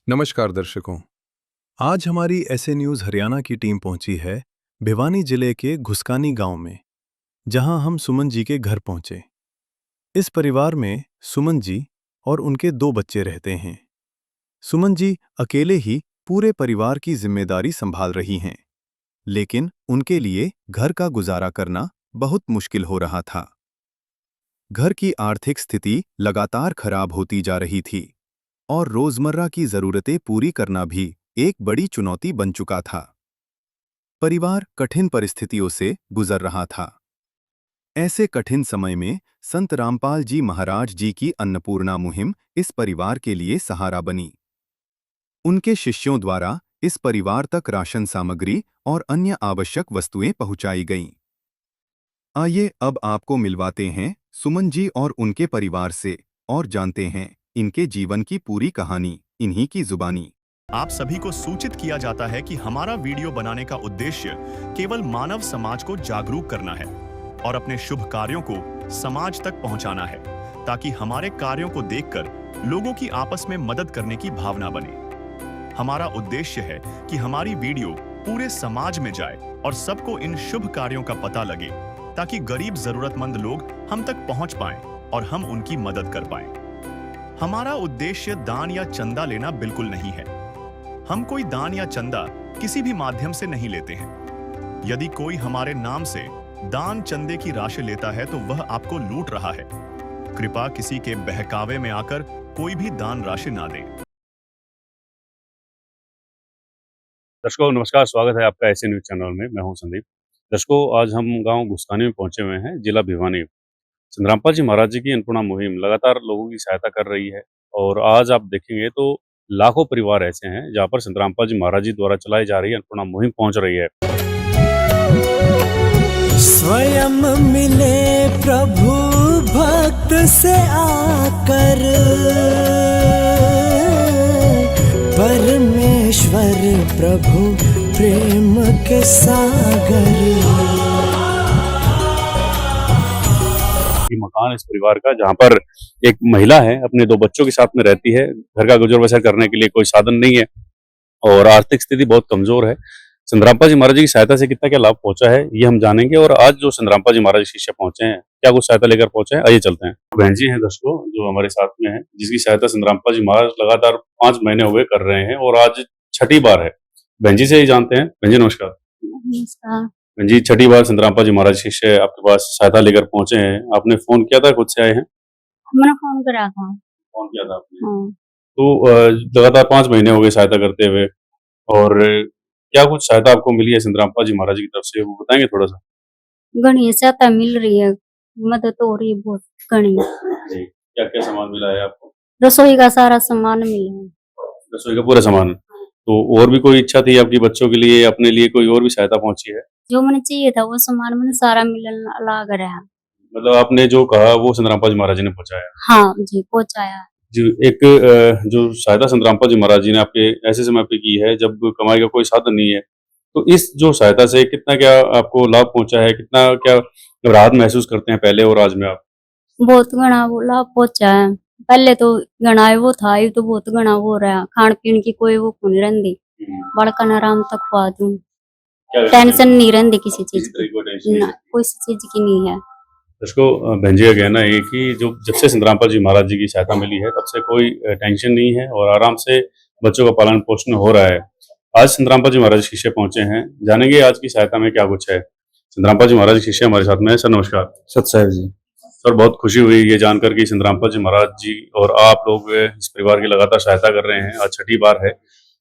नमस्कार दर्शकों। आज हमारी ऐसे न्यूज़ हरियाणा की टीम पहुंची है भिवानी जिले के घुस्कानी गांव में, जहां हम सुमन जी के घर पहुंचे। इस परिवार में सुमन जी और उनके 2 बच्चे रहते हैं। सुमन जी अकेले ही पूरे परिवार की जिम्मेदारी संभाल रही हैं, लेकिन उनके लिए घर का गुजारा करना बहुत मुश्किल हो रहा था। घर की आर्थिक स्थिति लगातार खराब होती जा रही थी और रोजमर्रा की जरूरतें पूरी करना भी एक बड़ी चुनौती बन चुका था। परिवार कठिन परिस्थितियों से गुजर रहा था। ऐसे कठिन समय में संत रामपाल जी महाराज जी की अन्नपूर्णा मुहिम इस परिवार के लिए सहारा बनी। उनके शिष्यों द्वारा इस परिवार तक राशन सामग्री और अन्य आवश्यक वस्तुएं पहुंचाई गईं। आइए अब आपको मिलवाते हैं सुमन जी और उनके परिवार से और जानते हैं इनके जीवन की पूरी कहानी इन्हीं की जुबानी। आप सभी को सूचित किया जाता है कि हमारा वीडियो बनाने का उद्देश्य केवल मानव समाज को जागरूक करना है और अपने शुभ कार्यों को समाज तक पहुंचाना है, ताकि हमारे कार्यों को देखकर लोगों की आपस में मदद करने की भावना बने। हमारा उद्देश्य है कि हमारी वीडियो पूरे समाज में जाए और सबको इन शुभ कार्यों का पता लगे, ताकि गरीब जरूरतमंद लोग हम तक पहुंच पाएं और हम उनकी मदद कर पाएं। हमारा उद्देश्य दान या चंदा लेना बिल्कुल नहीं है। हम कोई दान या चंदा किसी भी माध्यम से नहीं लेते हैं। यदि कोई हमारे नाम से दान चंदे की राशि लेता है तो वह आपको लूट रहा है। कृपया किसी के बहकावे में आकर कोई भी दान राशि ना दें। दर्शकों नमस्कार, स्वागत है आपका ऐसे न्यूज चैनल में। मैं हूं संदीप। दर्शकों आज हम गांव घुस्कानी में पहुंचे हुए हैं, जिला भिवानी। संत रामपाल जी महाराज जी की अन्नपूर्णा मुहिम लगातार लोगों की सहायता कर रही है और आज आप देखेंगे तो लाखों परिवार ऐसे हैं जहां पर संत रामपाल जी महाराज जी द्वारा चलाई जा रही अन्नपूर्णा मुहिम पहुंच रही है। स्वयं मिले प्रभु भक्त से आकर, परमेश्वर प्रभु प्रेम के सागर। मकान इस परिवार का, जहां पर एक महिला है अपने 2 बच्चों के साथ में रहती है। घर का गुजर बसर करने के लिए कोई साधन नहीं है और आर्थिक स्थिति बहुत कमजोर है। संत रामपाल जी महाराज जी की सहायता से कितना क्या लाभ पहुंचा है ये हम जानेंगे। और आज जो संत रामपाल जी महाराज शिष्य पहुंचे हैं, क्या कुछ सहायता लेकर पहुंचे हैं, आइए चलते हैं। बहन जी हैं दर्शकों जो हमारे साथ में है, जिसकी सहायता संत रामपाल जी महाराज लगातार 5 महीने हुए कर रहे हैं और आज छठी बार है। बहन जी से ही जानते हैं। बहन जी नमस्कार। नमस्कार। बहन जी छठी बार संत रामपाल जी महाराज शिष्य आपके पास सहायता लेकर पहुंचे हैं। आपने फोन किया था, खुद से आए हैं? मैंने फोन करा था। फोन किया था आपने। हाँ। तो लगातार 5 महीने हो गए सहायता करते हुए, और क्या कुछ सहायता आपको मिली है संत रामपाल जी महाराज की तरफ से, वो बताएंगे थोड़ा सा? घनी सहायता मिल रही है, मदद हो रही है बहुत घनी। क्या क्या सामान मिला है आपको? रसोई का सारा सामान मिला है। रसोई का पूरा सामान। तो और भी कोई इच्छा थी आपकी बच्चों के लिए, अपने लिए कोई और भी सहायता पहुंची है? जो मैंने चाहिए था वो सामान मैंने सारा मिलने लाग रहा। मतलब आपने जो कहा वो संत रामपाल जी महाराज जी ने पहुंचाया? हाँ जी, पहुंचाया। जी। एक जो सहायता संत रामपाल जी महाराज जी ने आपके ऐसे समय पे की है जब कमाई का कोई साधन नहीं है, तो इस जो सहायता से कितना क्या आपको लाभ पहुंचा है, कितना क्या राहत महसूस करते हैं पहले और आज में आप? बहुत घना वो लाभ पहुंचा है। पहले तो घना वो था, ये तो बहुत घना वो रहा। खान पीन की कोई वो नहीं रहती, बड़का न आराम तक खवा दूं। टेंशन नहीं रहती किसी चीज की, ना कोई चीज की नहीं है। इसको बहन जी का कहना है कि जब से संत रामपाल जी महाराज जी की सहायता मिली है तब से कोई टेंशन नहीं है और आराम से बच्चों का पालन पोषण हो रहा है। आज संत रामपाल जी महाराज शिष्य पहुंचे हैं, जानेंगे आज की सहायता में क्या कुछ है। संत रामपाल जी महाराज शिष्य हमारे साथ में है। सर नमस्कार। सत साहब जी। सर बहुत खुशी हुई ये जानकर कि संत रामपाल जी महाराज जी और आप लोग इस परिवार की लगातार सहायता कर रहे हैं। आज छठी बार है,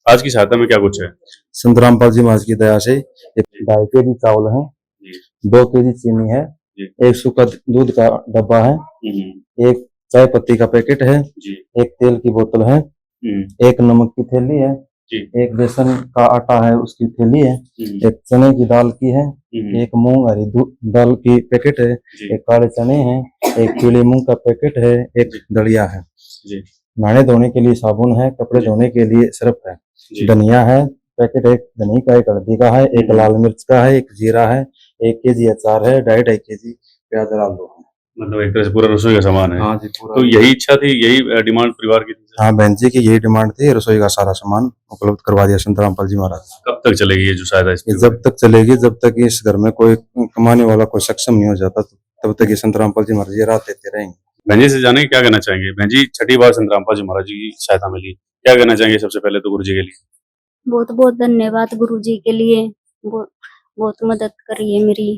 आज की सहायता में क्या कुछ है? संत रामपाल जी महाराज की दया से 2.5 केजी चावल है, 2 केजी चीनी है, एक सूखा दूध का डब्बा है, एक चाय पत्ती का पैकेट है, एक तेल की बोतल है, एक नमक की थैली है, एक बेसन का आटा है उसकी थैली है, एक चने की दाल की है, एक मूंग हरी दाल की पैकेट है, एक काले चने हैं, एक पीले मूंग का पैकेट है, एक दलिया है, नहाने धोने के लिए साबुन है, कपड़े धोने के लिए सर्फ है, धनिया है पैकेट, एक धनी का, एक हल्दी का है, एक लाल मिर्च का है, एक जीरा है, 1 केजी अचार है, 2.5 केजी प्याज आलू है। मतलब एक तरह से पूरा रसोई का सामान है। हाँ जी पूरा। तो यही इच्छा थी, यही डिमांड परिवार की थी? हाँ बहन जी की यही डिमांड थी, रसोई का सारा सामान उपलब्ध करवा दिया संत रामपाल जी महाराज। कब तक चलेगी ये जो सहायता इस ये परिवार जब तक चलेगी, जब तक इस घर में कोई कमाने वाला कोई सक्षम नहीं हो जाता, तब तक ये संत रामपाल जी महाराज ये राह देते रहेंगे। बहन जी से जाने क्या कहना चाहेंगे? बहन जी, छठी बार संत रामपाल जी महाराज जी की सहायता मिली, क्या कहना चाहेंगे सबसे पहले तो गुरु जी के लिए? बहुत बहुत धन्यवाद गुरु जी के लिए, बहुत बहुत मदद करी है मेरी।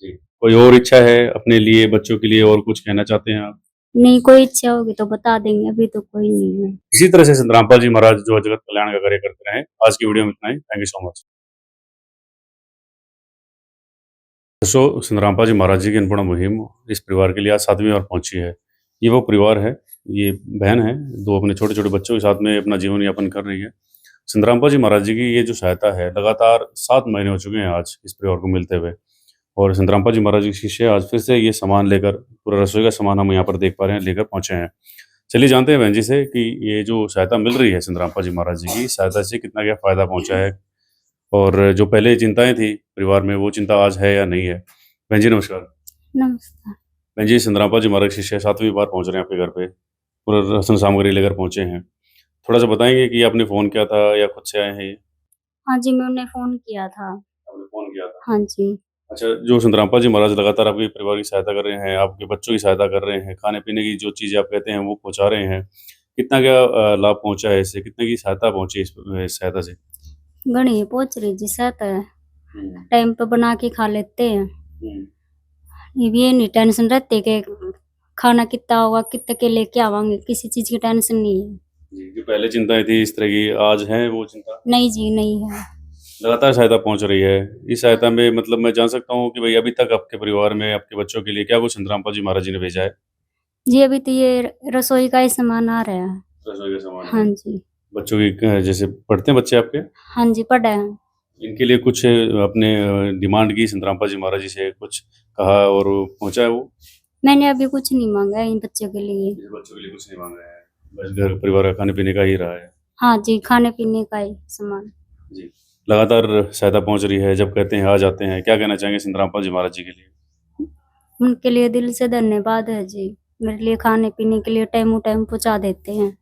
जी। कोई और इच्छा है अपने लिए, बच्चों के लिए, और कुछ कहना चाहते हैं आप? नहीं, कोई इच्छा होगी तो बता देंगे, अभी तो कोई नहीं है। इसी तरह से संत रामपाल जी महाराज जो जगत कल्याण का कार्य करते रहे। आज की वीडियो में इतना ही। Thank you so much. दोस्तों, संत रामपाल जी महाराज जी की अन्नपूर्णा मुहिम इस परिवार के लिए आज 7वीं बार पहुंची है। ये वो परिवार है, ये बहन है, दो अपने छोटे छोटे बच्चों के साथ में अपना जीवन यापन कर रही है। संत रामपाल जी महाराज जी की ये जो सहायता है, लगातार 7 महीने हो चुके हैं आज इस परिवार को मिलते हुए, और संत रामपाल जी महाराज जी के शिष्य आज फिर से ये सामान लेकर, पूरा रसोई का सामान हम यहाँ पर देख पा रहे हैं, लेकर पहुंचे हैं। चलिए जानते हैं बहन जी से कि ये जो सहायता मिल रही है संत रामपाल जी महाराज जी की सहायता से कितना क्या फायदा पहुंचा है, और जो पहले चिंताएं थी परिवार में वो चिंता आज है या नहीं है। बहन जी नमस्कार। नमस्कार। बहन जी, संत रामपाल जी महाराज के शिष्य 7वीं बार पहुंच रहे हैं आपके घर पे, पूरा राशन सामग्री लेकर पहुंचे हैं। थोड़ा सा बताएंगे कि आपने फोन किया था या खुद से आए हैं ये? हाँ जी, मैंने फोन किया था। आपने फोन किया था? हाँ जी। अच्छा, जो संत रामपाल जी महाराज लगातार आपके परिवार की सहायता कर रहे हैं, आपके बच्चों की सहायता कर रहे हैं, खाने पीने की जो चीजें आप कहते हैं वो पहुंचा रहे हैं, कितना क्या लाभ पहुंचा है इससे, कितने की सहायता पहुंची इस सहायता से? घनी पहुंच रही जी सहायता है, हम्म, टाइम पे बना के खा लेते हैं। हम्म, ये नहीं टेंशन रहती कि खाना कितना होगा, कितने के लेके आवांगे, किसी चीज की टेंशन नहीं है। जी। जो पहले चिंताएं थी इस तरह की, आज है वो चिंता? नहीं जी, नहीं है। लगातार सहायता पहुंच रही है। इस सहायता में मतलब मैं जान सकता हूँ कि भाई अभी तक आपके परिवार में, आपके बच्चों के लिए क्या कुछ संत रामपाल जी महाराज जी ने भेजा है? जी अभी तो ये रसोई का ही सामान आ रहा है। रसोई का सामान है। हाँ जी। बच्चों की जैसे पढ़ते हैं बच्चे आपके, हाँ जी, पढ़ा है। इनके लिए कुछ अपने डिमांड की संत रामपाल जी महाराज जी से, कुछ कहा और पहुंचा है वो? मैंने अभी कुछ नहीं मांगा है इन बच्चों के लिए। इस बच्चों के लिए कुछ नहीं मांगा है, बस घर परिवार का खाने पीने का ही रहा है। हाँ जी, खाने पीने का ही सामान। जी। लगातार सहायता पहुंच रही है, जब कहते हैं आ जाते हैं, क्या कहना चाहेंगे संत रामपाल जी महाराज जी के लिए? उनके लिए दिल से धन्यवाद है जी, मेरे लिए खाने पीने के लिए टाइम पहुंचा देते हैं।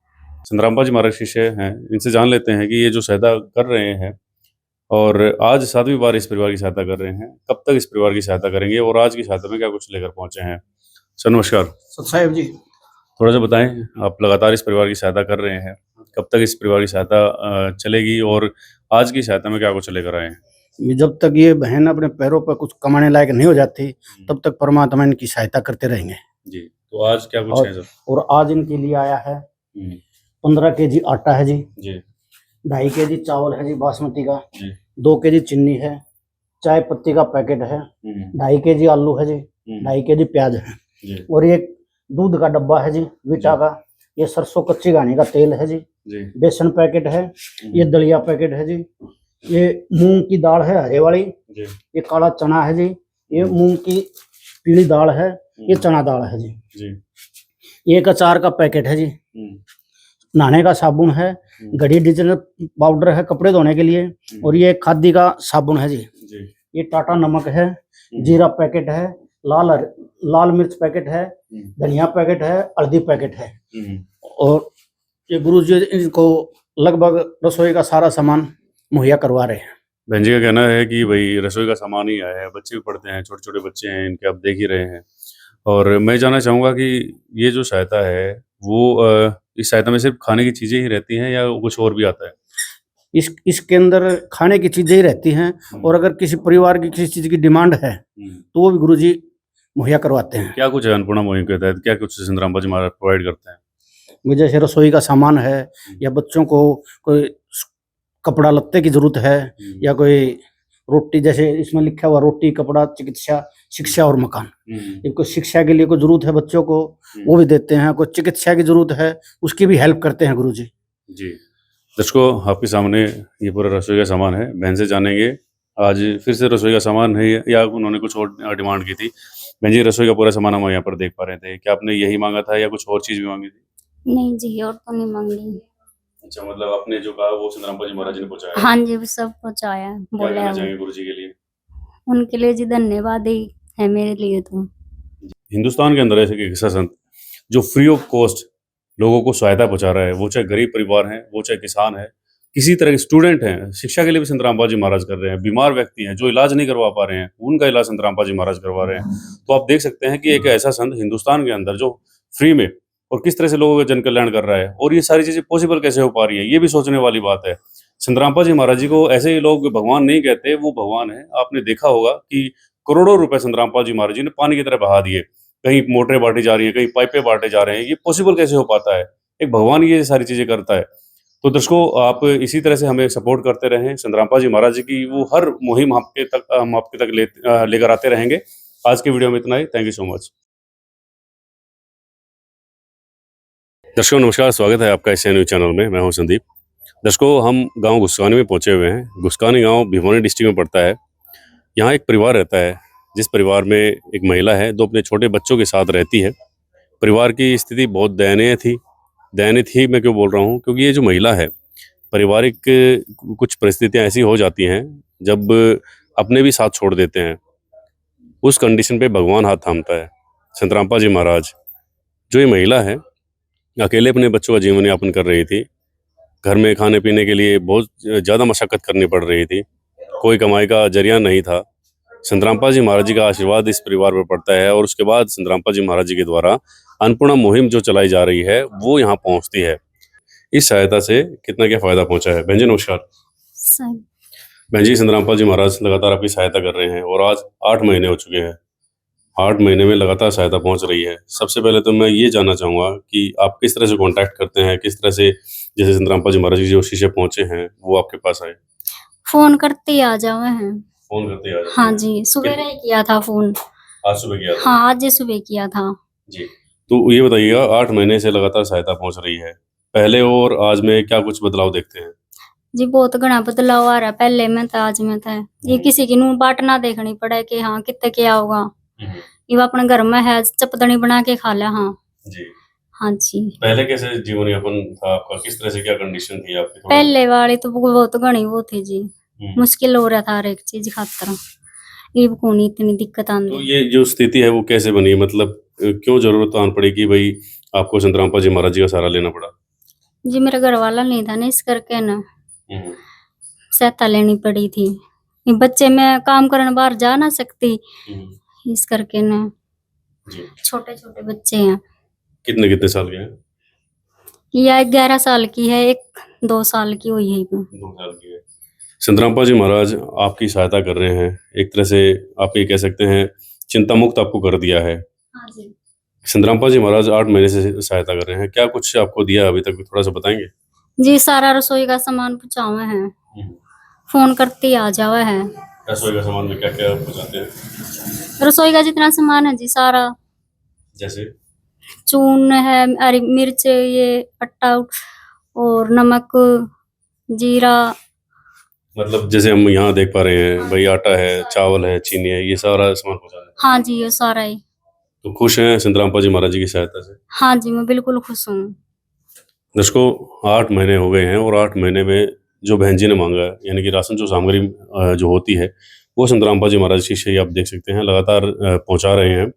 संत रामपाल जी महाराज शिष्य हैं, इनसे जान लेते हैं कि ये जो सहायता कर रहे हैं, और आज 7वीं बार इस परिवार की सहायता कर रहे हैं, कब तक इस परिवार की सहायता करेंगे और आज की सहायता में क्या कुछ लेकर पहुंचे हैं? सर नमस्कार। साहब जी, थोड़ा सा बताएं, आप लगातार इस परिवार की सहायता कर रहे हैं, कब तक इस परिवार की सहायता चलेगी, और आज की सहायता में क्या कुछ लेकर आए हैं? जब तक ये बहन अपने पैरों पर कुछ कमाने लायक नहीं हो जाती तब तक परमात्मा इनकी सहायता करते रहेंगे। जी। तो आज क्या कुछ है सर? और आज इनके लिए आया है हम्म, 15 केजी आटा है जी, जी 2.5 केजी चावल है जी बासमती का, जी 2 केजी चीनी है, चाय पत्ती का पैकेट है, 2.5 केजी आलू है जी, 2.5 केजी प्याज है, जी और एक दूध का डब्बा है जी वीटा का, ये सरसों कच्ची घानी का तेल है जी, जी बेसन पैकेट है, ये दलिया पैकेट है जी, ये मूंग की दाल है हरे वाली, जी ये काला चना है जी, ये मूंग की पीली दाल है, ये चना दाल है जी, जी एक अचार का पैकेट है जी, नहाने का साबुन है, घड़ी डिटर्जेंट पाउडर है कपड़े धोने के लिए, और ये खादी का साबुन है जी, जी ये टाटा नमक है, जीरा पैकेट है, लाल मिर्च पैकेट है, धनिया पैकेट है, हल्दी पैकेट है, और ये गुरु जी इनको लगभग रसोई का सारा सामान मुहैया करवा रहे हैं। बहन जी का कहना है कि भाई रसोई का सामान ही आया है, बच्चे भी पढ़ते हैं, छोटे छोटे बच्चे हैं इनके, आप देख ही रहे हैं। और मैं जानना चाहूँगा कि ये जो सहायता है वो इस सहायता में सिर्फ खाने की चीज़ें ही रहती हैं या कुछ और भी आता है? इसके अंदर खाने की चीजें ही रहती हैं, और अगर किसी परिवार की किसी चीज की डिमांड है तो वो भी गुरु जी मुहैया करवाते हैं। क्या कुछ है अन्नपूर्णा मुहिम के तहत, क्या कुछ संत रामपाल जी महाराज प्रोवाइड करते हैं? जैसे रसोई का सामान है, या बच्चों को कोई कपड़ा लत्ते की जरूरत है, या कोई रोटी, जैसे इसमें लिखा हुआ रोटी कपड़ा चिकित्सा शिक्षा और मकान, कोई शिक्षा के लिए कोई जरूरत है बच्चों को वो भी देते हैं, कोई चिकित्सा की जरूरत है उसकी भी हेल्प करते हैं गुरु जी। जी दर्शकों, आपके सामने ये पूरा रसोई का सामान है। बहन से जानेंगे आज फिर से रसोई का सामान है या उन्होंने कुछ और डिमांड की थी। बहन जी, रसोई का पूरा सामान हम यहाँ पर देख पा रहे थे, क्या आपने यही मांगा था या कुछ और चीज़ भी मांगी थी? नहीं जी, और तो नहीं मांगी। अच्छा, मतलब आपने जो कहा वो संत रामपाल जी महाराज जी ने पहुंचाया? हाँ जी, वो सब पहुंचाया, क्या बोला कहना है चाहेंगे वो। गुरु जी के लिए? उनके लिए जी धन्यवाद ही है मेरे लिए तो। हिंदुस्तान के अंदर ऐसे एक ऐसा संत जो फ्री ऑफ कॉस्ट लोगों को सहायता पहुंचा रहा है, वो चाहे गरीब परिवार हैं, वो चाहे किसान है, किसी तरह के स्टूडेंट हैं, शिक्षा के लिए भी संत रामपाल जी महाराज कर रहे हैं, बीमार व्यक्ति हैं जो इलाज नहीं करवा पा रहे हैं, उनका इलाज संत रामपाल जी महाराज करवा रहे हैं। तो आप देख सकते हैं कि एक ऐसा संत हिंदुस्तान के अंदर जो फ्री में और किस तरह से लोगों का जन कल्याण कर रहा है, और ये सारी चीजें पॉसिबल कैसे हो पा रही है, ये भी सोचने वाली बात है। संत रामपाल जी महाराज जी को ऐसे ही लोग भगवान नहीं कहते, वो भगवान है। आपने देखा होगा कि करोड़ों रुपए संत रामपाल जी महाराज जी ने पानी की तरह बहा दिए, कहीं मोटरें बांटी जा रही है, कहीं पाइपें बांटे जा रहे हैं। ये पॉसिबल कैसे हो पाता है? एक भगवान ये सारी चीजें करता है। तो दर्शकों, आप इसी तरह से हमें सपोर्ट करते रहें। संत रामपाल जी महाराज जी की वो हर मुहिम हम आपके तक लेकर आते रहेंगे। आज के वीडियो में इतना ही। Thank you so much. दर्शकों नमस्कार, स्वागत है आपका एशिया न्यूज चैनल में। मैं हूं संदीप। दर्शकों, हम गांव घुस्कानी में पहुंचे हुए हैं। घुस्कानी गांव भिवानी डिस्ट्रिक्ट में पड़ता है। यहाँ एक परिवार रहता है, जिस परिवार में एक महिला है जो अपने छोटे बच्चों के साथ रहती है। परिवार की स्थिति बहुत दयनीय थी। दयनीय थी मैं क्यों बोल रहा हूँ, क्योंकि ये जो महिला है, पारिवारिक कुछ परिस्थितियाँ ऐसी हो जाती हैं जब अपने भी साथ छोड़ देते हैं। उस कंडीशन पे भगवान हाथ थामता है। संत रामपाल जी महाराज, जो ये महिला है, अकेले अपने बच्चों का जीवन यापन कर रही थी। घर में खाने पीने के लिए बहुत ज़्यादा मशक्क़त करनी पड़ रही थी। कोई कमाई का जरिया नहीं था। संत रामपाल जी महाराज जी का आशीर्वाद इस परिवार पर पड़ता है, और उसके बाद संत रामपाल जी महाराज जी के द्वारा अन्नपूर्णा मुहिम जो चलाई जा रही है वो यहाँ पहुँचती है। इस सहायता से कितना क्या फ़ायदा पहुँचा है। बहन जी नमस्कार। बहन जी, संत रामपाल जी महाराज लगातार आपकी सहायता कर रहे हैं, और आज 8 महीने हो चुके हैं। 8 महीने में लगातार सहायता पहुंच रही है। सबसे पहले तो मैं ये जानना चाहूँगा कि आप किस तरह से कांटेक्ट करते हैं, किस तरह से जैसे संत रामपाल जी महाराज जी जो शिष्य पहुंचे हैं वो आपके पास आए? फोन करते ही आ जावे हैं। फोन करते आ जाते हाँ हैं? जी, सुबह ही किया था फोन। आज सुबह किया था? हाँ, आज ही सुबह किया था जी। तो ये बताइएगा, 8 महीने से लगातार सहायता पहुंच रही है, पहले और आज में क्या कुछ बदलाव देखते हैं? जी। बहुत घना बदलाव आ रहा है, पहले में था आज में था। ये किसी की नू बाट ना देखनी पड़े कि हाँ कितने क्या होगा। ये अपने घर में है, चपदनी बना के खा ले। हाँ जी। हाँ जी। पहले कैसे जीवन यापन था आपका, किस तरह से क्या कंडीशन थी आपकी? पहले वाली तो बहुत घनी वो थी जी, मुश्किल हो रहा था हर एक चीज खातर। ये को नहीं इतनी दिक्कत तो आती। ये जो स्थिति है वो कैसे बनी, मतलब क्यों जरूरत आन पड़ी कि भाई आपको संत रामपाल जी महाराज जी का सहारा लेना पड़ा? जी, मेरा घर वाला नहीं था ना, इस करके ना सहायता लेनी पड़ी थी। ये बच्चे में काम करने बाहर जा ना सकती, इस करके ना। छोटे छोटे बच्चे हैं। कितने कितने साल के हैं? यह 11 साल की है, एक 2 साल की हुई है। 2 साल की है। संत रामपाल जी महाराज आपकी सहायता कर रहे हैं, एक तरह से आप ये कह सकते हैं चिंता मुक्त आपको कर दिया है। हाँ जी। संत रामपाल जी महाराज 8 महीने से सहायता कर रहे हैं, क्या कुछ आपको दिया अभी तक, थोड़ा सा बताएंगे? जी, सारा रसोई का सामान पहुँचावे हैं। फोन करते ही आ जावे है। रसोई का सामान में क्या क्या पहुंचाते हैं? रसोई का जितना सामान है जी सारा, जैसे चून है, हरी मिर्च, ये आटा और नमक, जीरा। मतलब जैसे हम यहाँ देख पा रहे हैं भाई, आटा है, चावल है, चीनी है, ये सारा सामान पहुंचा रहे हैं। हाँ जी, ये सारा ही। तो खुश हैं संत रामपाल जी महाराज जी की सहायता से? हाँ जी, मैं बिल्कुल खुश हूँ। दर्शकों, 8 महीने हो गए हैं, और 8 महीने में जो बहन जी ने मांगा है, यानी कि राशन जो सामग्री जो होती है, वो संत रामपाल जी महाराज शिष्य आप देख सकते हैं लगातार पहुंचा रहे हैं।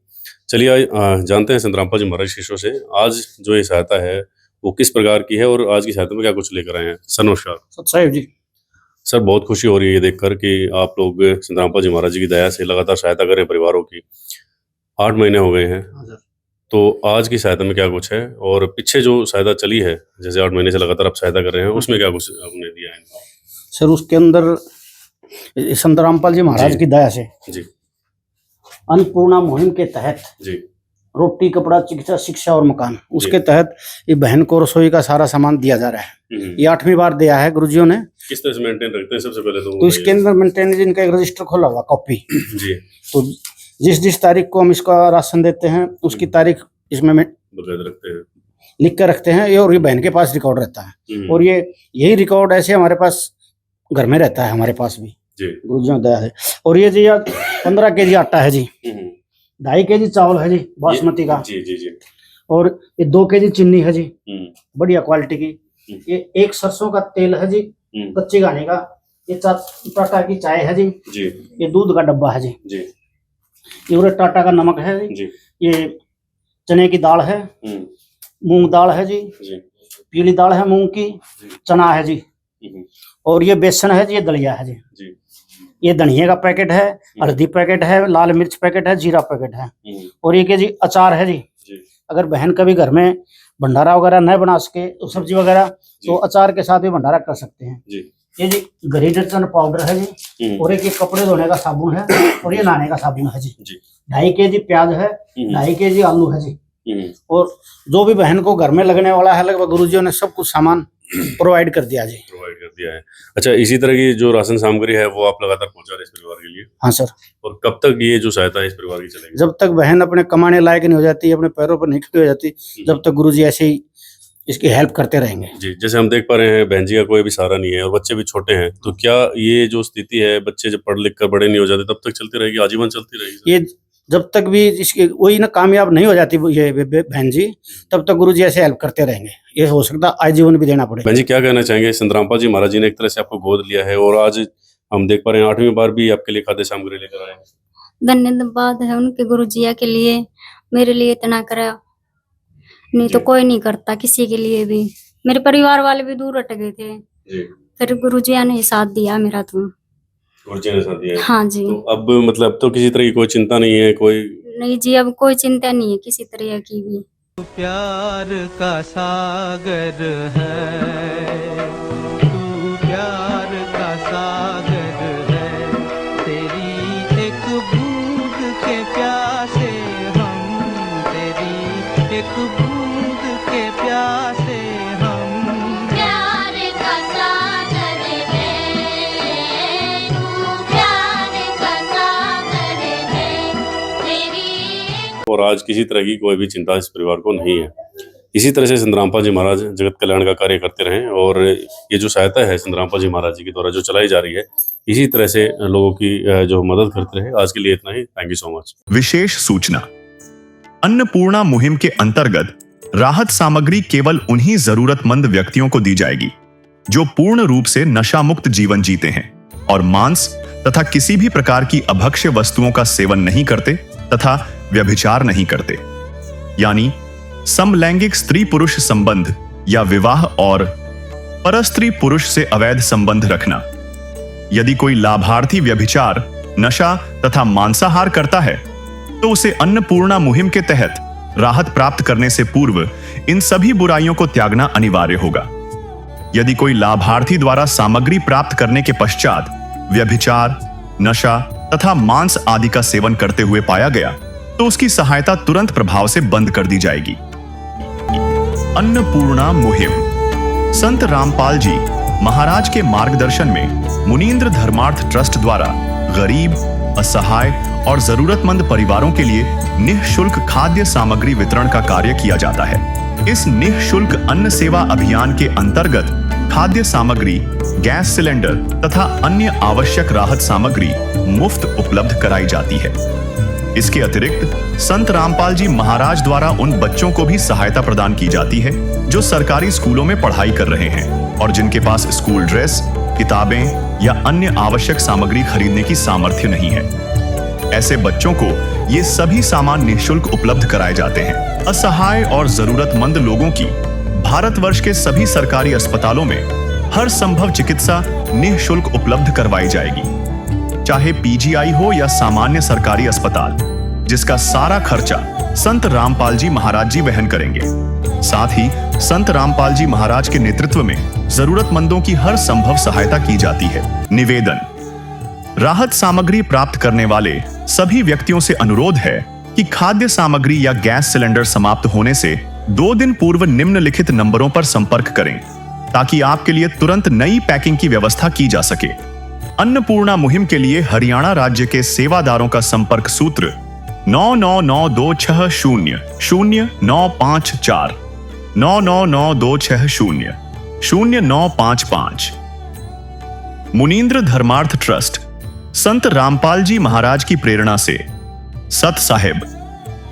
चलिए जानते हैं संत रामपाल जी महाराज शिष्यों से आज जो ये सहायता है वो किस प्रकार की है, और आज की सहायता में क्या कुछ लेकर आए हैं। सर नमस्कार। सत्साहिब जी। सर, बहुत खुशी हो रही है ये देखकर कि आप लोग संत रामपाल जी महाराज जी की दया से लगातार सहायता कर रहे हैं परिवारों की। 8 महीने हो गए हैं, तो आज की सहायता में क्या कुछ है, और पीछे जो सहायता चली है, जैसे 8 महीने से लगातार आप सहायता कर रहे हैं, उसमें क्या कुछ आपने दिया है? सर, उसके अंदर संत रामपाल जी महाराज की दया से जी अन्नपूर्णा मुहिम के तहत जी रोटी, कपड़ा, चिकित्सा, शिक्षा और मकान, उसके तहत ये बहन को रसोई का सारा सामान दिया जा रहा है। ये 8वीं बार दिया है गुरुजियों ने। किस तरह से मेंटेन रखते हैं सबसे पहले तो इसके अंदर मेंटेनेंस इनका एक रजिस्टर खोला हुआ कॉपी जी। तो जिस तारीख को हम इसका राशन देते हैं उसकी तारीख इसमें बकायदा रखते हैं, लिख कर रखते हैं, और ये बहन के पास रिकॉर्ड रहता है। और यही रिकॉर्ड ऐसे हमारे पास घर में रहता है, हमारे पास भी गुरुजियों दया है। और ये जी 15 केजी आटा है जी, 2.5 केजी चावल है जी बासमती का जी जी जी, और ये 2 केजी चीनी है जी बढ़िया क्वालिटी की। ये 1 सरसों का तेल है जी कच्ची घानी का। ये टाटा की चाय है जी। ये दूध का डब्बा है जी। ये टाटा का नमक है जी। ये चने की दाल है, मूंग दाल है जी, पीली दाल है मूंग की, चना है जी, और ये बेसन है जी, ये दलिया है जी। ये धनिया का पैकेट है, हल्दी पैकेट है, लाल मिर्च पैकेट है, जीरा पैकेट है, और ये क्या जी अचार है जी। अगर बहन कभी घर में भंडारा वगैरह न बना सके तो सब्जी वगैरह तो अचार के साथ भी भंडारा कर सकते हैं जी। ये जी घरी डिटर्जेंट पाउडर है जी, और एक ये कपड़े धोने का साबुन है, और ये नहाने का साबुन है जी। 2.5 kg प्याज है, 2.5 kg आलू है जी, और जो भी बहन को घर में लगने वाला है लगभग गुरुजियों ने सब कुछ सामान प्रोवाइड कर दिया जी। प्रोवाइड कर दिया है। अच्छा, इसी तरह की जो राशन सामग्री है वो आप लगातार पहुंचा रहे हैं इस परिवार के लिए? हाँ सर। और कब तक ये जो सहायता है इस परिवार की चलेगी? जब तक बहन अपने कमाने लायक नहीं हो जाती, अपने पैरों पर नहीं खड़ी हो जाती, जब तक गुरुजी ऐसे ही इसकी हेल्प करते रहेंगे जी। जैसे हम देख पा रहे हैं बहन जी का कोई भी सहारा नहीं है और बच्चे भी छोटे हैं, तो क्या ये जो स्थिति है, बच्चे जब पढ़ लिख कर बड़े नहीं हो जाते तब तक चलती रहेगी, आजीवन चलती रहेगी? ये जब तक भी इसकी वही ना कामयाब नहीं हो जाती ये बहन जी, तब तक गुरुजी ऐसे हेल्प करते रहेंगे। ये हो सकता है आजीवन भी देना पड़े। बहन जी क्या कहना चाहेंगे? संत रामपाल जी महाराज जी ने एक तरह से आपको गोद लिया है और आज हम देख पा रहे हैं 8वीं बार भी आपके लिए खाद्य सामग्री लेकर आए हैं। धन्यवाद है उनके गुरुजिया के लिए, मेरे लिए इतना करा, नहीं तो कोई नहीं करता किसी के लिए भी। मेरे परिवार वाले भी दूर हट गए थे, फिर गुरुजिया ने साथ दिया मेरा। तो गुरुजी ने साथ दिया? हाँ जी। तो अब मतलब अब तो किसी तरह की कोई चिंता नहीं है? कोई नहीं जी, अब कोई चिंता नहीं है किसी तरह की भी। प्यार का सागर है, तू प्यार का सागर है, तेरी एक बूंद के प्यासे हम, तेरी एक बूंद के प्यासे हम। प्यार का सागर है, तू प्यार का सागर है, तेरी। और आज किसी तरह की कोई भी चिंता इस परिवार को नहीं है। इसी तरह से संत रामपाल जी महाराज जगत कल्याण का कार्य करते रहें और ये जो सहायता है संत रामपाल जी महाराज जी के द्वारा जो चलाई जा रही है, इसी तरह से लोगों की जो मदद करते रहे। आज के लिए इतना ही। Thank you so much. विशेष सूचना, अन्नपूर्णा मुहिम के अंतर्गत राहत सामग्री केवल उन्हीं जरूरतमंद व्यक्तियों को दी जाएगी जो पूर्ण रूप से नशा मुक्त जीवन जीते हैं और मांस तथा किसी भी प्रकार की अभक्ष्य वस्तुओं का सेवन नहीं करते तथा व्यभिचार नहीं करते, यानी समलैंगिक स्त्री पुरुष संबंध या विवाह और परस्त्री पुरुष से अवैध संबंध रखना। यदि कोई लाभार्थी व्यभिचार, नशा तथा मांसाहार करता है तो उसे अन्नपूर्णा मुहिम के तहत राहत प्राप्त करने से पूर्व इन सभी बुराइयों को त्यागना अनिवार्य होगा। यदि कोई लाभार्थी द्वारा सामग्री प्राप्त करने के पश्चात व्यभिचार, नशा तथा मांस आदि का सेवन करते हुए पाया गया तो उसकी सहायता तुरंत प्रभाव से बंद कर दी जाएगी। अन्नपूर्णा मुहिम संत रामपाल जी महाराज के मार्गदर्शन में मुनींद्र धर्मार्थ ट्रस्ट द्वारा गरीब, असहाय और जरूरतमंद परिवारों के लिए निःशुल्क खाद्य सामग्री वितरण का कार्य किया जाता है। इस निःशुल्क अन्न सेवा अभियान के अंतर्गत खाद्य सामग्री, गैस सिलेंडर तथा अन्य आवश्यक राहत सामग्री मुफ्त उपलब्ध कराई जाती है। इसके अतिरिक्त संत रामपाल जी महाराज द्वारा उन बच्चों को भी सहायता प्रदान की जाती है जो सरकारी स्कूलों में पढ़ाई कर रहे हैं और जिनके पास स्कूल ड्रेस, किताबें या अन्य आवश्यक सामग्री खरीदने की सामर्थ्य नहीं है। ऐसे बच्चों को ये सभी सामान निःशुल्क उपलब्ध कराए जाते हैं। असहाय और जरूरतमंद लोगों की भारतवर्ष के सभी सरकारी अस्पतालों में हर संभव चिकित्सा निःशुल्क उपलब्ध करवाई जाएगी, चाहे पीजीआई हो या सामान्य सरकारी अस्पताल, जिसका सारा खर्चा संत रामपाल जी महाराज जी वहन करेंगे। साथ ही संत रामपाल जी महाराज के नेतृत्व में जरूरतमंदों की हर संभव सहायता की जाती है। निवेदन, राहत सामग्री प्राप्त करने वाले सभी व्यक्तियों से अनुरोध है कि खाद्य सामग्री या गैस सिलेंडर समाप्त होने से 2 दिन पूर्व निम्नलिखित नंबरों पर संपर्क करें ताकि आपके लिए तुरंत नई पैकिंग की व्यवस्था की जा सके। अन्नपूर्णा मुहिम के लिए हरियाणा राज्य के सेवादारों का संपर्क सूत्र 9992600954 9992600955। मुनींद्र धर्मार्थ ट्रस्ट संत रामपाल जी महाराज की प्रेरणा से सत साहिब